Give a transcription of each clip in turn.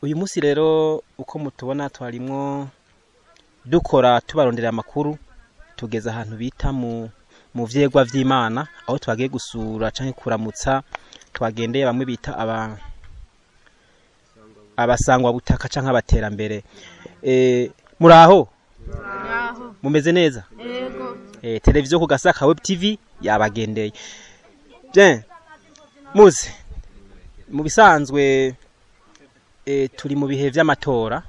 uyu munsi rero uko mutubona twarimwo dukora tubarondera amakuru tugeza ahantu bita mu vyegwa vy'Imana aho twagiye gusura canke kuramutsa twagendeye bamwe bita abasangwa butaka canke abaterambere muraho mumeze neza yego televiziyo kugasakawebtv yabagendeye bien muze mu bisanzwe turi mu bihe vy'amatora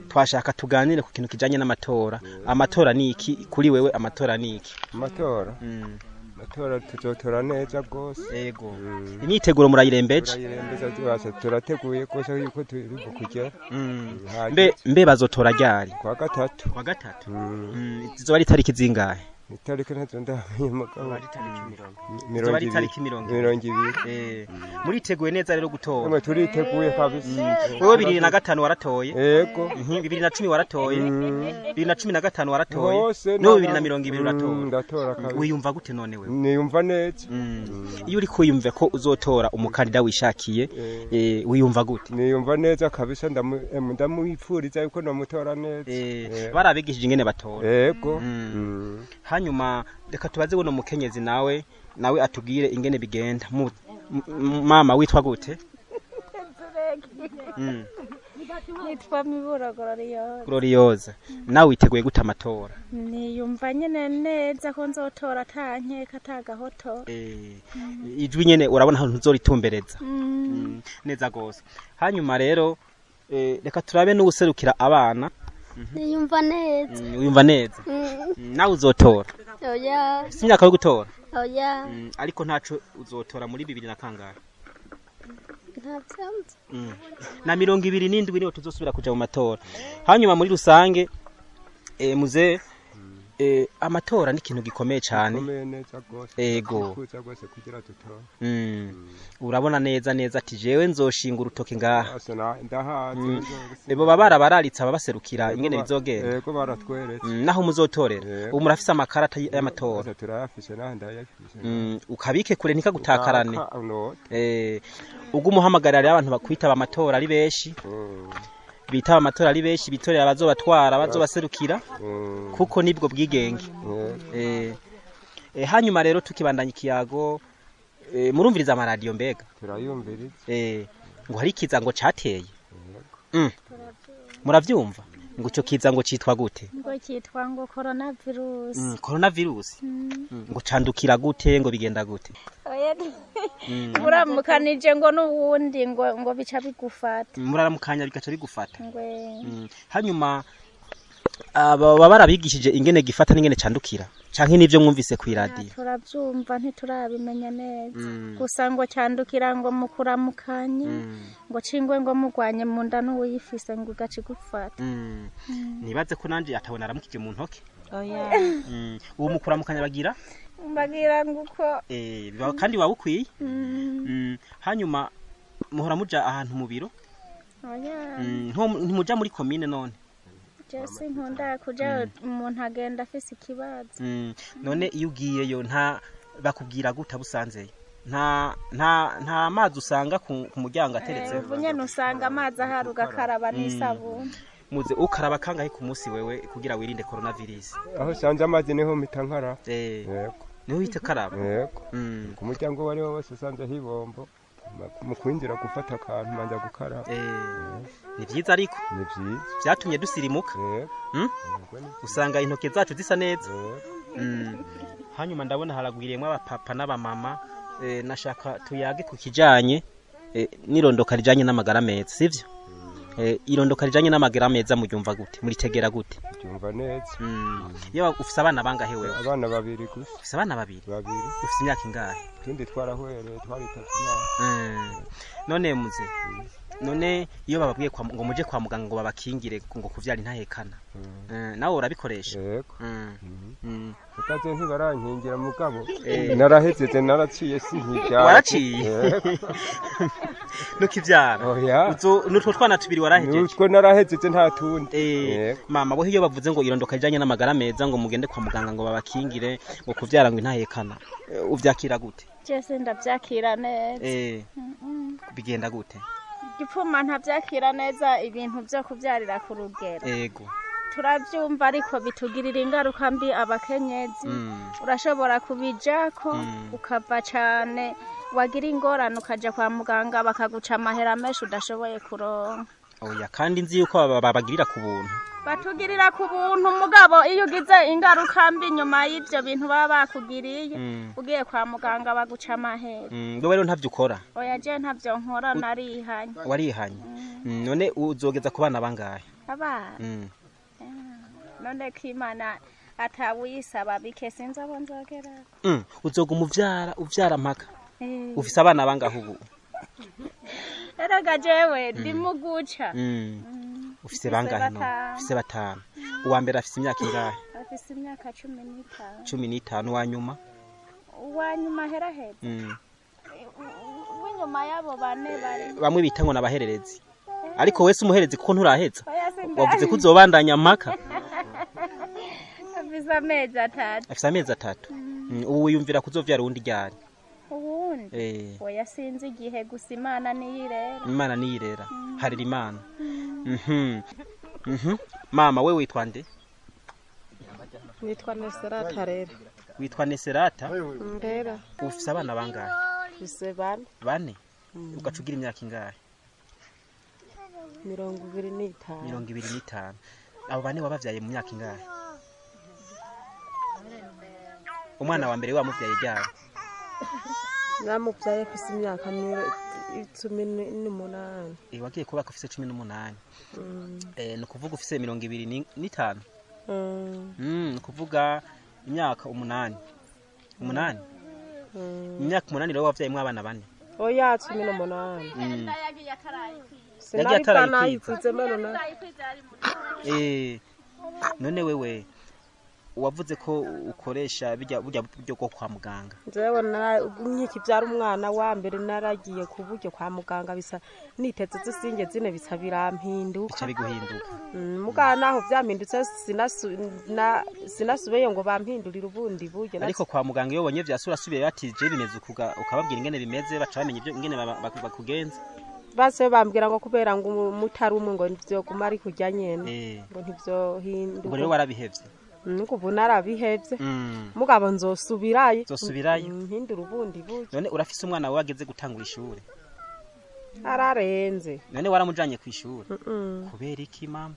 twashaka tuganire ku kintu kijanye n'amatora amatora ni iki kuri wewe amatora ni iki amatora tuzotora neza gose yego imyiteguro murayirembeje turateguye kose yuko turi kugera mbe bazotora ryari kwa gatatu zizoba ari tariki zingahe itariki ntazo ndamenye mugabo ari tariki 20 muriteguye neza rero gutora turiteguye kabisa wewe 2005 waratoye yego 2010 waratoye 2015 waratoye no 2020 uratoye ndatora kabisa wiyumva gute none wewe niyumva neza iyo uri kuyumva ko uzotora umukandida wishakiye wiyumva gute niyumva neza kabisa ndamwipfuriza yuko namutora neza barabigishije ingene batora yego hanyuma reka tubaze buno mukenyezi nawe atubwire ingene bigenda mama witwa gute nitwa Mibura Gloriosa nawe witeguye gute amatora niyumva nyene neza ko nzotora tankeka tagahoto ijwi nyene urabona ahantu nzoritumbereza neza gose hanyuma rero reka turabe n'ubuserukira abana niyumva neza wiyumva neza nawe uzotora oya si imyaka yo gutora oya ariko ntaco uzotora muri 2000 na kangahe na 27 niho tuzosubira kuja mu matora hanyuma muri rusange muze amatora ni ikintu gikomeye cyane ego urabona neza ati jewe nzoshinga urutoke ngaha ebo babara bararitsa ababaserukira ingene bizogenda yego baratweretse naho muzotorera ubu murafise amakarata y'amatora turayafise nandayafise ukabike kure ntikagutakarane ubwo umuhamagarira abantu bakwitaba amatora ari benshi bitaba amatora ari benshi bitorera abazobatwara bazobaserukira kuko nibwo bwigenge hanyuma rero tukibandanya ikiyago murumviriza amaradiyo mbega turayumviriza ngo hari kiza ngo cateye muravyumva ngo cyo kiza ngo citwa gute ngo citwa ngo coronavirus ngo candukira gute ngo bigenda gute muramukanije ngo n'uwundi ngo bica bigufata muraramukanya bigaca bigufata hanyuma aba barabigishije ingene gifata n'ingene candukira canke nivyo mwumvise ku radio turavyumva ntiturabimenya neza gusa ngo candukira ngo mukuramukanye ngo cingwe ngo mugwanye mu nda n'uwuyifise ngo gaci gufata nibaze ko nanje atabona aramukije mu ntoke oya uwo mukuramukanya bagira nguko kandi wabukwiye hanyuma muhora muja ahantu mu biro oya ntimuja muri commune none Jesse nkunda kuja umuntu agenda afise ikibazo none iyo ugiyeyo nta bakubwira gute busanzeyo nta amazi usanga ku muryango ateretse nyene usanga amazi ahari ugakaraba n'isabuni muze ukaraba kangahe ku munsi wewe kugira wirinde coronavirus aho sanje amazi niho mitankara yego niho uhite karaba yego ku muryango wari wose sanje hibombo mu kwinjira gufata akantu manja gukaraba ni vyiza ariko ni vyiza byatumye dusirimuka usanga intoke zacu zisa neza hanyuma ndabona haragwiriyemwe abapapa n'abamama nashaka tuyage ku kijanye nirondoka rijanye n'amagara meza sivyo irondoka rijanye n'amagara meza muryumva gute muritegera gute byumva neza iyo ufise abana bangahe wewe abana babiri gusa ufise abana babiri ufise imyaka ingahe tundi twarahwereye twaritatu none muze none iyo bababwiye ngo muje kwa muganga ngo babakingire ngo kuvyara intahekana nawe urabikoresha yego utaze ntibarankingira mugabo narahezeze naraciye sinkibyara waraciye nukivyara oya nutwo twana tubiri warahejeje nutwo narahezeze nta tundi mama bo iyo bavuze ngo irondoka rijanye n'amagara meza ngo mugende kwa muganga ngo babakingire ngo kuvyara ngo intahekana uvyakira gute Jesse ndavyakira neza bigenda gute igipfuma ntabyakira neza ibintu byo kubyarira ku rugero yego turabyumva ariko bitugirira ingaruka mbi abakenyezi urashobora kubijako ukava cyane wagira ingorane ukaja kwa muganga bakaguca amahera menshi udashoboye kuronka oya kandi nzi yuko babagirira ku buntu batugirira ku buntu mugabo iyo ugize ingaruka mbi nyuma y'ibyo bintu baba bakugiriye ugiye kwa muganga baguca amahera wewe rero ntavyo ukora oya je ntavyo nkora narihanye warihanye none uzogeza ku bana bangahe abana none kimana atawuyisaba bike sinzi abo nzogera uzoguma uvyara mpaka ufise abana bangahe ubu erega jewe ndi muguca ufise bangahe no ufise batanu uwa mbere afise imyaka ingahe afise imyaka 15 wanyuma hera w'inyuma yabo bane bamwe bita ngo nabahererezi ariko wese umuherezi kuko nturaheza wavuze ko uzobandanya mpaka afise amezi atatu ubu wiyumvira kuzovyara uwundi ryari uwundi oya sinzi igihe gusa imana niyirera harira imana mama we witwa nde nitwa Neserata rero witwa Neserata mbera ufise abana bangahe ufise bane ugacugira imyaka ingahe 25 abo bane wabavyaye mu myaka ingahe umwana wa mbere wamuvyaye ryari namuvyaye afise imyaka 18 wagiye kubaka ufise 18 no kuvuga ufise 25 kuvuga imyaka 8 imyaka 8 rero wavyaye mu abana bane oya 18 yagiye atarayikuze melona none wewe wavuze ko ukoresha burya buryo bwo kwa muganga nzewe nkikivyara umwana wa mbere naragiye ku buryo kwa muganga bisa niteze zisinge zine bisa birampinduka bica biguhinduka mugana aho vyampindutse sinasubiye ngo bampindurira ubundi buryo ariko kwa muganga iyo bonye vyasura subiye batije bimeze ukababwira ingene bimeze baca bamenye ibyo ingene bakugenza base bambwira ngo kubera ngo mutari umwe ngo nivyo kumari kujya nyene ngo ntivyo hinduka ngo rero warabihevye nuko narabihevye mugabo nzosubirayo hindura ubundi buryo none urafise umwana wageze gutangura ishure ararenze none waramujanye ku ishure kubera iki mama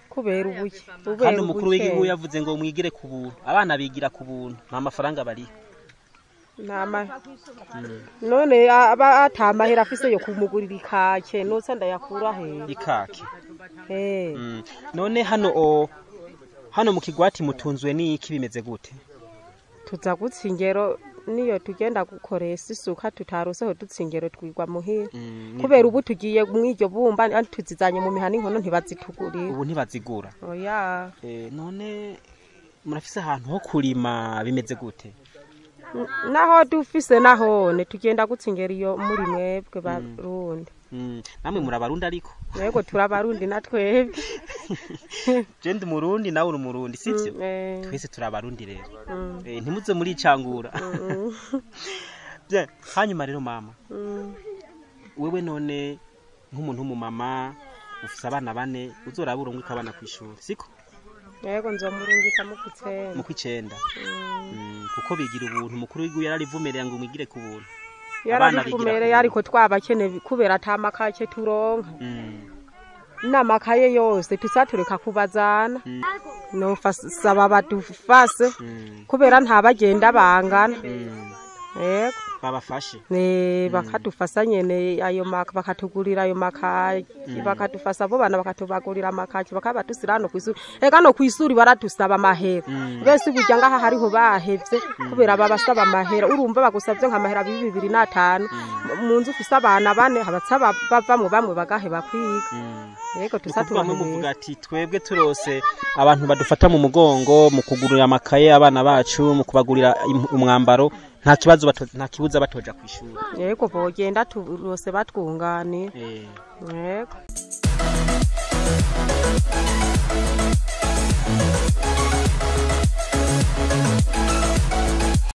kubera ubuye kandi umukuru w'igihugu yavuze ngo mwigire ku buntu abana bigira ku buntu nta mafaranga bari none aba atamahera afise yo kumugurira ikake nose ndayakura he ikake none hano mu kigwati mutunzwe n'iki bimeze gute tuza gutsingero niyo tugenda gukoresha isuka tutaroseho dutsingero twigwa muhira kubera ubu tugiye mw'iryo bumba tuzizanye mu mihana inkono ntibazitugurira ubu ntibazigura oya none murafise ahantu ho kurima bimeze gute naho dufise nahone tugenda gutsingera iyo muri mwebwe barundi namwe murabarundi ariko yego turabarundi natwebwe je ndi murundi nawe uri murundi sivyo twese turabarundi rero ntimuze muri icangura hanyuma rero mama wewe none nk'umuntu w'umumama ufise abana bane uzorabura umwe kabana kw'ishuri siko yego nzomurungika mu kw'icenda kuko bigira ubuntu mukuru w'igihugu yararivumerera ngo mwigire ku buntu yararivumereye ariko twabakene kubera atamakake turonka n'amakaye yose tusatureka kubazana nofasaba badufase kubera ntabagenda bangana yego babafashe bakadufasa nyene ayo bakatugurira ayo makaye bakadufasa abo bana bakatubagurira amakaye bakabatusira hano kw'isuri ega no kw'isuri baratusaba amahera bese burya ngaha hariho bahevye kubera babasaba amahera urumva bagusavye nk'amahera 2,500 mu nzu ufise abana bane habatsaba bavamwe bamwe bagaheba kwiga yego tusatura muvuga ati twebwe turose abantu badufata mu mugongo mu kugurira amakaye abana bacu mu kubagurira umwambaro nta kibazo nta kibuza batoja kwishuri yego bogenda turose batwungane yego